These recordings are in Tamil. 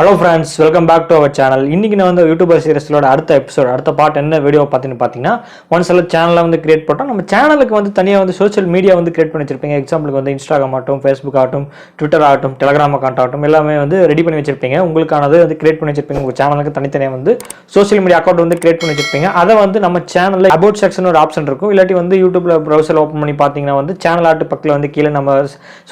Hello friends, welcome back to our channel. இன்றைக்கி நான் வந்து யூடியூபர் சீரிஸோட அடுத்த பார்ட் என்ன வீடியோ பார்த்தீங்கன்னா ஒன்ஸ் எல்லாம் சேனலில் வந்து கிரியேட் பண்ணோம். நம்ம சேனலுக்கு வந்து தனியாக வந்து சோஷியல் மீடியா வந்து கிரியேட் பண்ணி வச்சிருப்பீங்க. எக்ஸாம்பிளுக்கு வந்து இன்ஸ்டாகிராம் ஆகட்டும், ஃபேஸ்புக் ஆகட்டும், ட்விட்டர் ஆகட்டும், டெலகிராம் அக்கௌண்ட் ஆகட்டும், எல்லாமே வந்து ரெடி பண்ணி வச்சிருப்பீங்க. உங்களுக்கானது வந்து கிரியேட் பண்ணி வச்சிருப்பீங்க. உங்கள் சேனலுக்கு தனித்தனியாக வந்து சோஷியல் மீடியா அக்கௌண்ட் வந்து கிரியேட் பண்ணி வச்சிருப்பீங்க. அதை வந்து நம்ம சேனலில் அபவுட் செக்ஷன் ஒரு ஆப்ஷன் இருக்கும். இல்லாட்டி வந்து யூடியூப்ல ப்ரௌசர் ஓப்பன் பண்ணி பார்த்தீங்கன்னா வந்து சேனல் ஆட்டு பக்கத்தில் வந்து கீழே நம்ம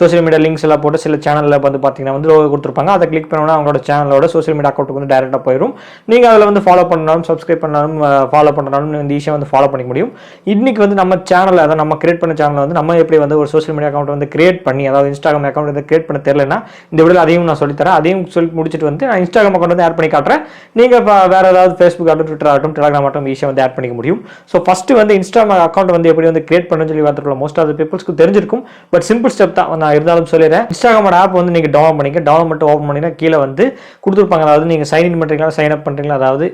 சோஷியல் மீடியா லிங்க்ஸ் எல்லாம் போட்டு சில சேனலில் வந்து பார்த்தீங்கன்னா வந்து லோகோ கொடுத்துருப்பாங்க. அதை கிளிக் பண்ணோன்னா அவங்களோட சேனலோட சோஷியல் மீடியா அக்கௌண்ட் வந்து டைரக்டா போயிடும். நீங்க அதில் வந்து ஃபாலோ பண்ணாலும், சப்ஸ்கிரைப் பண்ணாலும், ஃபாலோ பண்ணாலும் வந்து ஈஸியாக வந்து ஃபாலோ பண்ணிக்க முடியும். இன்னைக்கு வந்து நம்ம சேனல், அதாவது நம்ம கிரியேட் பண்ண சேனல் வந்து நம்ம எப்படி வந்து ஒரு சோஷியல் மீடியா அக்கௌண்ட் வந்து கிரியேட் பண்ணி, அதாவது இன்ஸ்டாகிராம் அக்கௌண்ட் வந்து கிரியேட் பண்ண தெரியலன்னா இந்த வீடியோவில் அதையும் நான் சொல்லித்தரேன். அதையும் சொல்லி முடிச்சுட்டு வந்து நான் இன்ஸ்டாகிராம் அக்கௌண்ட் வந்து ஆட் பண்ணி காட்டுறேன். நீங்க வேற ஏதாவது ஃபேஸ்புக் ஆகட்டும், ட்விட்டர் ஆகட்டும், டெலகிராம் ஆகட்டும் ஈஸியாக வந்து ஆட் பண்ணிக்க முடியும். ஸோ ஃபர்ஸ்ட் வந்து இன்ஸ்டாகிராம் அக்கௌண்ட் வந்து எப்படி வந்து கிரியேட் பண்ணணும்னு சொல்லி பார்த்துக்கலாம். மோஸ்ட் ஆஃப் பீப்புள்ஸ்க்கு தெரிஞ்சிருக்கும். பட் சிம்பிள் ஸ்டெப் தான் நான் இருந்தாலும் சொல்லிடுறேன். இன்ஸ்டாகிராம் ஆப் வந்து நீங்க டவுன்லோட் பண்ணிக்க. டவுன்லோட் மட்டும் ஓப்பன் பண்ணினா கீழே வந்து கொடுத்துருப்பாங்க. அதாவது நீங்க சைன் இன் பண்றீங்களா, சைன் அப் பண்றீங்களா, அதாவது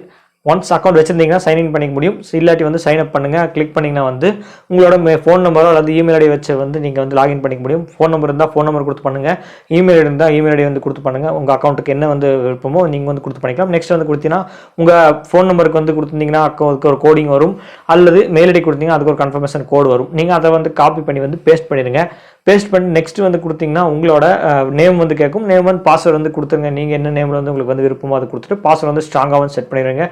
ஒன்ஸ் அக்கௌண்ட் வச்சிருந்தீங்கன்னா சைன் இன் பண்ணிக்க முடியும். இல்லாட்டி வந்து சைன் அப் பண்ணுங்க. கிளிக் பண்ணீங்கன்னா வந்து உங்களோட ஃபோன் நம்பரோ அல்லது இமெயில் ஐடி வச்சு வந்து நீங்க வந்து லாகின் பண்ணிக்க முடியும். ஃபோன் நம்பர் இருந்தால் ஃபோன் நம்பர் கொடுத்து பண்ணுங்க. இமெயில் ஐடி இருந்தால் இமெயில் ஐடி வந்து கொடுத்து பண்ணுங்க. உங்க அக்கௌண்ட்டுக்கு என்ன வந்து விருப்பமோ நீங்க வந்து கொடுத்து பண்ணிக்கலாம். நெக்ஸ்ட் வந்து கொடுத்தீங்கன்னா உங்க ஃபோன் நம்பருக்கு வந்து கொடுத்துருந்தீங்கன்னா அதுக்கு ஒரு கோடிங் வரும். அல்லது மெயில் ஐடி கொடுத்தீங்கன்னா அதுக்கு ஒரு கன்ஃபர்மேஷன் கோடு வரும். நீங்க அதை வந்து காப்பி பண்ணி வந்து பேஸ்ட் பண்ணிடுங்க. பேஸ்ட் பண்ணி நெக்ஸ்ட் வந்து கொடுத்தீங்கன்னா உங்களோட நேம் வந்து கேட்கும். நேம் வந்து பாஸ்வேர்டு வந்து கொடுத்துருங்க. நீங்கள் என்ன நேமில் வந்து உங்களுக்கு வந்து விருப்பமோ அதை கொடுத்துட்டு பாஸ்வேர்டு வந்து ஸ்ட்ராங்காக வந்து செட் பண்ணிடுங்க.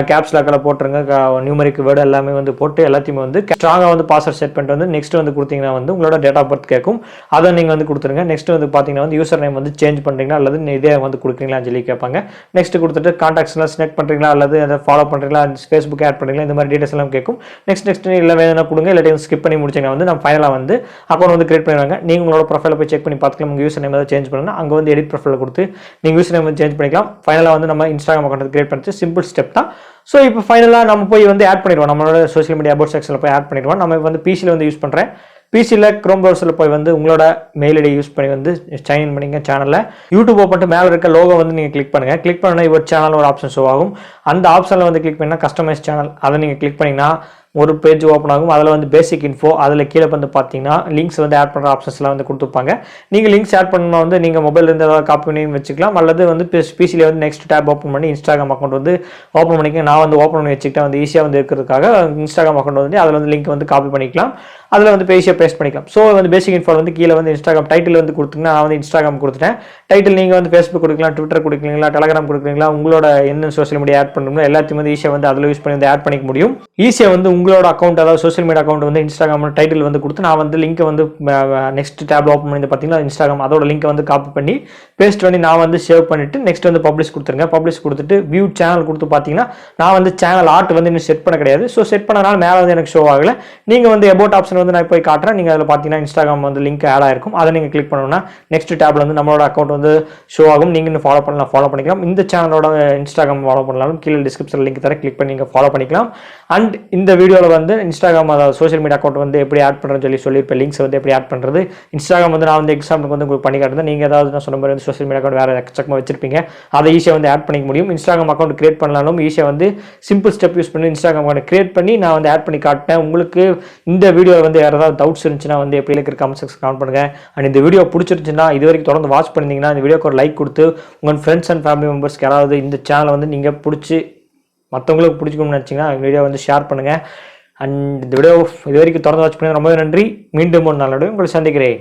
கேப்ஸ் லாக்கில் போட்டுருங்க. நியூமரிக் வேர்டு எல்லாமே வந்து போட்டு எல்லாத்தையுமே வந்து ஸ்ட்ராங்காக வந்து பாஸ்வேர்ட் செட் பண்ணிட்டு வந்து நெக்ஸ்ட் வந்து கொடுத்தீங்கன்னா வந்து உங்களோட டேட் ஆஃப் பர்த் கேட்கும். அதை நீங்கள் வந்து கொடுத்துருங்க. நெக்ஸ்ட் வந்து பார்த்தீங்கன்னா வந்து யூசர் நேம் வந்து சேஞ்ச் பண்ணுறீங்களா அல்லது இதே வந்து கொடுக்குறீங்களான்னு சொல்லி கேட்பாங்க. நெக்ஸ்ட் கொடுத்துட்டு கான்டாக்ட்ஸ்லாம் செலக்ட் பண்ணுறீங்களா அல்லது அதை ஃபாலோ பண்ணுறீங்களா, ஃபேஸ்புக் ஆட் பண்ணுறீங்களா, இந்த மாதிரி டீட்டெயில்ஸ் எல்லாம் கேட்கும். நெக்ஸ்ட் இல்லை வேணும்னா கொடுங்க. இல்லாட்டி ஸ்கிப் பண்ணி முடிச்சிங்கன்னா வந்து நம்ம ஃபைனலாக வந்து அக்கௌண்ட் வந்து கிரியேட் பண்ணிடுவாங்க. நீங்கள் உங்களோட ப்ரொஃபைலை போய் செக் பண்ணி பார்த்துக்கலாம். உங்கள் யூசர் நேம் ஏதாவது சேஞ்ச் பண்ணணும், அங்கே வந்து எடிட் ப்ரொஃபைல் கொடுத்து நீங்கள் யூசர் நேம் வந்து சேஞ்ச் பண்ணிக்கலாம். ஃபைனலாக வந்து நம்ம இன்ஸ்டாகிராம் அக்கௌண்ட் கிரியேட் பண்ணிட்டு சிம்பிள் ஸ்டெப் தான். ஸோ இப்போ ஃபைனலாக நம்ம போய் வந்து ஆட் பண்ணிடுவோம். நம்மளோட சோஷியல் மீடியா அபவுட் செக்ஷனில் போய் ஆட் பண்ணிடுவோம். நம்ம வந்து பிசியில் வந்து யூஸ் பண்ணுறேன். பிசியில் க்ரோம் ப்ரௌசரில் போய் வந்து உங்களோட மெயில் ஐடி யூஸ் பண்ணி வந்து சைன் இன் பண்ணிங்க. சேனலில் யூடியூப் ஓப்பன் மேலே இருக்க லோகோ வந்து நீங்கள் கிளிக் பண்ணுங்கள். கிளிக் பண்ணால் இவர் சேனல் ஒரு ஆப்ஷன் ஷோ ஆகும். அந்த ஆப்ஷனில் வந்து கிளிக் பண்ணால் கஸ்டமைஸ் சேனல், அதை நீங்கள் கிளிக் பண்ணிங்கன்னா ஒரு பேஜ் ஓப்பன் ஆகும். அதில் வந்து பேசிக் இன்ஃபோ, அதில் கீழே வந்து பார்த்தீங்கன்னா லிங்க்ஸ் வந்து ஆட் பண்ணுற ஆப்ஷன்ஸ்லாம் வந்து கொடுத்துருப்பாங்க. நீங்கள் லிங்க்ஸ் ஆட் பண்ணணும் வந்து நீங்கள் மொபைல்லேருந்து ஏதாவது காப்பி பண்ணி வச்சுக்கலாம். அல்லது வந்து பிசியில் வந்து நெக்ஸ்ட் டேப் ஓப்பன் பண்ணி இன்ஸ்டாகிராம் அக்கௌண்ட் வந்து ஓப்பன் பண்ணிக்க. நான் வந்து ஓப்பன் பண்ணி வச்சுக்கிட்டேன் வந்து ஈஸியாக வந்து இருக்கிறதுக்காக இன்ஸ்டாகிராம் அக்கௌண்ட் வந்து அதில் வந்து லிங்க் வந்து காப்பி பண்ணிக்கலாம். அதில் வந்து ஈஸியாக பேஸ்ட் பண்ணிக்கலாம். ஸோ வந்து பேசிக் இன்ஃபோ வந்து கீழே வந்து இன்ஸ்டாகிராம் டைட்டில் வந்து கொடுத்தீங்கன்னா நான் வந்து இன்ஸ்டாகிராம் கொடுத்துட்டேன். டைட்டில் நீங்கள் வந்து ஃபேஸ்புக் கொடுக்கலாம், ட்விட்டர் கொடுக்குறீங்களா, டெலகிராம் கொடுக்குறீங்களா, உங்களோட என்ன சோஷியல் மீடியா ஆட் பண்ணணுமோ எல்லாத்தையும் வந்து ஈஸியாக வந்து அதில் யூஸ் பண்ணி வந்து ஆட் பண்ணிக்க முடியும். ஈஸியாக வந்து உங்களோட அக்கௌண்ட், அதாவது சோஷியல் மீடியா அக்கௌண்ட் வந்து இன்ஸ்டாகிராம் டைட்டில் வந்து கொடுத்து நான் வந்து லிங்க் வந்து நெக்ஸ்ட் டேப்ல ஓப்பன் பண்ணி பார்த்தீங்கன்னா இன்ஸ்டாகிராம் அதோட லிங்க் வந்து காப்பி பண்ணி பேஸ்ட் பண்ணி நான் வந்து சேவ் பண்ணிட்டு நெக்ஸ்ட் வந்து பப்ளிஷ் கொடுத்துருங்க. பப்ளிஷ் கொடுத்துட்டு வியூ சேனல் கொடுத்து பார்த்தீங்கன்னா நான் வந்து சேனல் ஆர்ட் வந்து இன்னும் செட் பண்ண கிடையாது. ஸோ செட் பண்ணனால மேலே வந்து எனக்கு ஷோ ஆகல. நீங்கள் வந்து அபவுட் ஆப்ஷன் வந்து நான் போய் காட்டுறேன். நீங்கள் அதில் பார்த்தீங்கன்னா இன்ஸ்டாகிராம் வந்து லிங்க் ஆட் ஆயிருக்கும். அதை நீங்கள் கிளிக் பண்ணணும்னா நெக்ஸ்ட் டேப்ல வந்து நம்மளோட அக்கௌண்ட் வந்து ஷோ ஆகும். நீங்கள் இன்னும் ஃபாலோ பண்ணலாம், ஃபாலோ பண்ணிக்கலாம். இந்த சேனலோட இன்ஸ்டாகிராம் ஃபாலோ பண்ணலாம். கீழே டிஸ்கிரிப்ஷன் லிங்க் தர கிளிக் பண்ணி நீங்கள் ஃபாலோ பண்ணிக்கலாம். அண்ட் இந்த வீடியோவில் வந்து இன்ஸ்டாகிராம், அதாவது சோஷியல் மீடியா அக்கௌண்ட் வந்து எப்படி ஆட் பண்ணுறேன்னு சொல்லியிருப்பேன். லிங்க்ஸ் வந்து எப்படி ஆட் பண்ணுறது. இன்ஸ்டாகிராம் வந்து நான் வந்து எக்ஸாம்பிளுக்கு வந்து உங்களுக்கு பண்ணி காட்டுறேன். நீங்கள் ஏதாவது நான் சொன்ன மாதிரி வந்து சோஷியல் மீடியா அக்கௌண்ட் வேறு எக்கச்சக்கமாக வச்சிருப்பீங்க, அதை ஈஸியாக வந்து ஆட் பண்ணிக்க முடியும். இன்ஸ்டாகிராம் அக்கௌண்ட் கிரியேட் பண்ணாலும் ஈஸியாக வந்து சிம்பிள் ஸ்டெப் யூஸ் பண்ணி இன்ஸ்டாகிராம் அக்கௌண்ட் கிரியேட் பண்ணி நான் வந்து ஆட் பண்ணி காட்டினேன். உங்களுக்கு இந்த வீடியோ வந்து வேறு ஏதாவது டவுட்ஸ் இருந்துச்சுன்னா வந்து எப்படி இருக்கிற கமெண்ட் செக்ஷன் கமெண்ட் பண்ணுங்க. அண்ட் இந்த வீடியோ பிடிச்சிருந்துச்சுன்னா இது வரைக்கும் தொடர்ந்து வாட்ச் பண்ணிங்கன்னா இந்த வீடியோக்கு ஒரு லைக் கொடுத்து உங்கள் ஃப்ரெண்ட்ஸ் அண்ட் ஃபேமிலி மெம்பர்ஸ்க்கு யாராவது இந்த சேனலை வந்து நீங்கள் பிடிச்சி மற்றவங்களுக்கு பிடிச்சிக்கணும்னு நினச்சிங்கன்னா வீடியோ வந்து ஷேர் பண்ணுங்கள். அண்ட் இந்த வீடியோ இது வரைக்கும் தொடர்ந்து வாட்ச் பண்ணி ரொம்பவே நன்றி. மீண்டும் ஒரு நாளோட உங்களை சந்திக்கிறேன்.